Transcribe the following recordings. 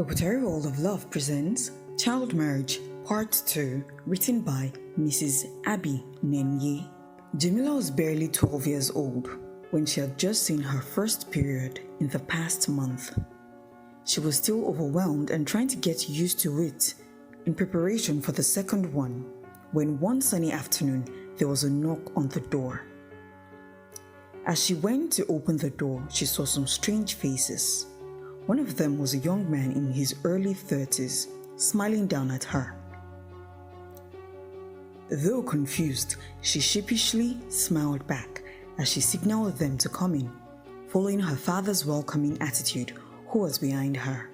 Obitary World of Love presents Child Marriage Part 2, written by Mrs. Abby Nenye. Jamila was barely 12 years old when she had just seen her first period in the past month. She was still overwhelmed and trying to get used to it in preparation for the second one, when one sunny afternoon there was a knock on the door. As she went to open the door, she saw some strange faces. One of them was a young man in his early 30s, smiling down at her. Though confused, she sheepishly smiled back as she signaled them to come in, following her father's welcoming attitude, who was behind her.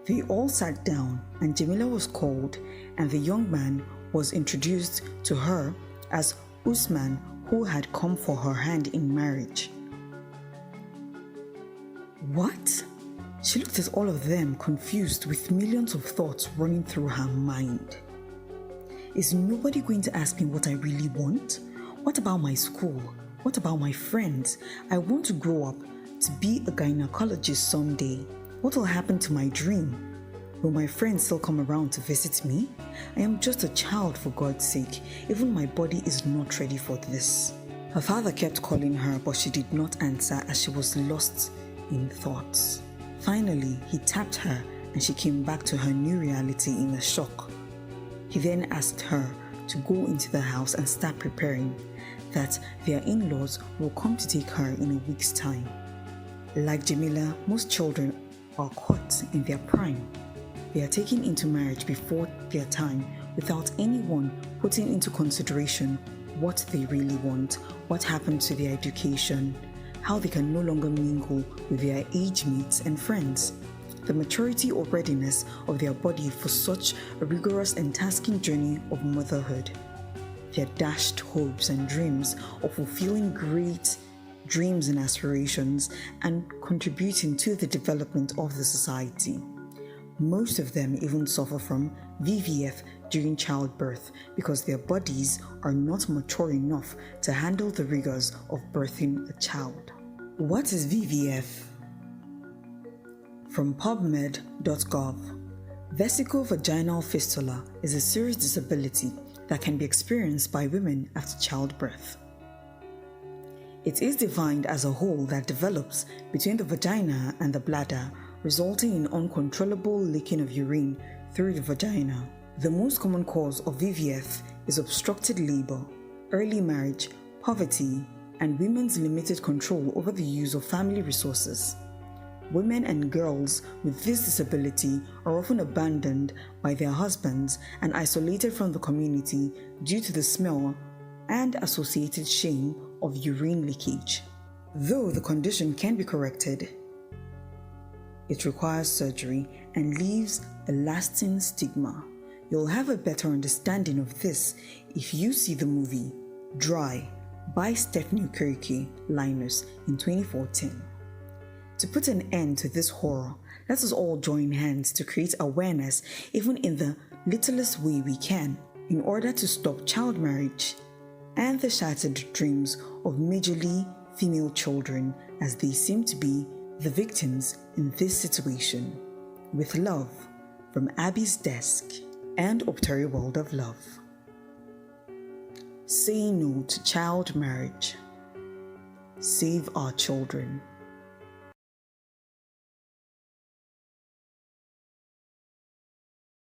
They all sat down and Jamila was called, and the young man was introduced to her as Usman, who had come for her hand in marriage. What? She looked at all of them, confused, with millions of thoughts running through her mind. Is nobody going to ask me what I really want? What about my school? What about my friends? I want to grow up to be a gynecologist someday. What will happen to my dream? Will my friends still come around to visit me? I am just a child, for God's sake. Even my body is not ready for this. Her father kept calling her, but she did not answer as she was lost in thoughts. Finally, he tapped her and she came back to her new reality in a shock. He then asked her to go into the house and start preparing, that their in-laws will come to take her in a week's time. Like Jamila, most children are caught in their prime. They are taken into marriage before their time without anyone putting into consideration what they really want, what happened to their education, how they can no longer mingle with their age mates and friends, the maturity or readiness of their body for such a rigorous and tasking journey of motherhood, their dashed hopes and dreams of fulfilling great dreams and aspirations and contributing to the development of the society. Most of them even suffer from VVF during childbirth because their bodies are not mature enough to handle the rigors of birthing a child. What is VVF? From PubMed.gov, vesicovaginal fistula is a serious disability that can be experienced by women after childbirth. It is defined as a hole that develops between the vagina and the bladder, resulting in uncontrollable leaking of urine through the vagina. The most common cause of VVF is obstructed labor, early marriage, poverty, and women's limited control over the use of family resources. Women and girls with this disability are often abandoned by their husbands and isolated from the community due to the smell and associated shame of urine leakage. Though the condition can be corrected, it requires surgery and leaves a lasting stigma. You'll have a better understanding of this if you see the movie Dry by Stephanie Okereke-Linus in 2014. To put an end to this horror, let us all join hands to create awareness, even in the littlest way we can, in order to stop child marriage and the shattered dreams of majorly female children, as they seem to be the victims in this situation. With love, from Abby's desk and Obitary World of Love. Say no to child marriage. Save our children.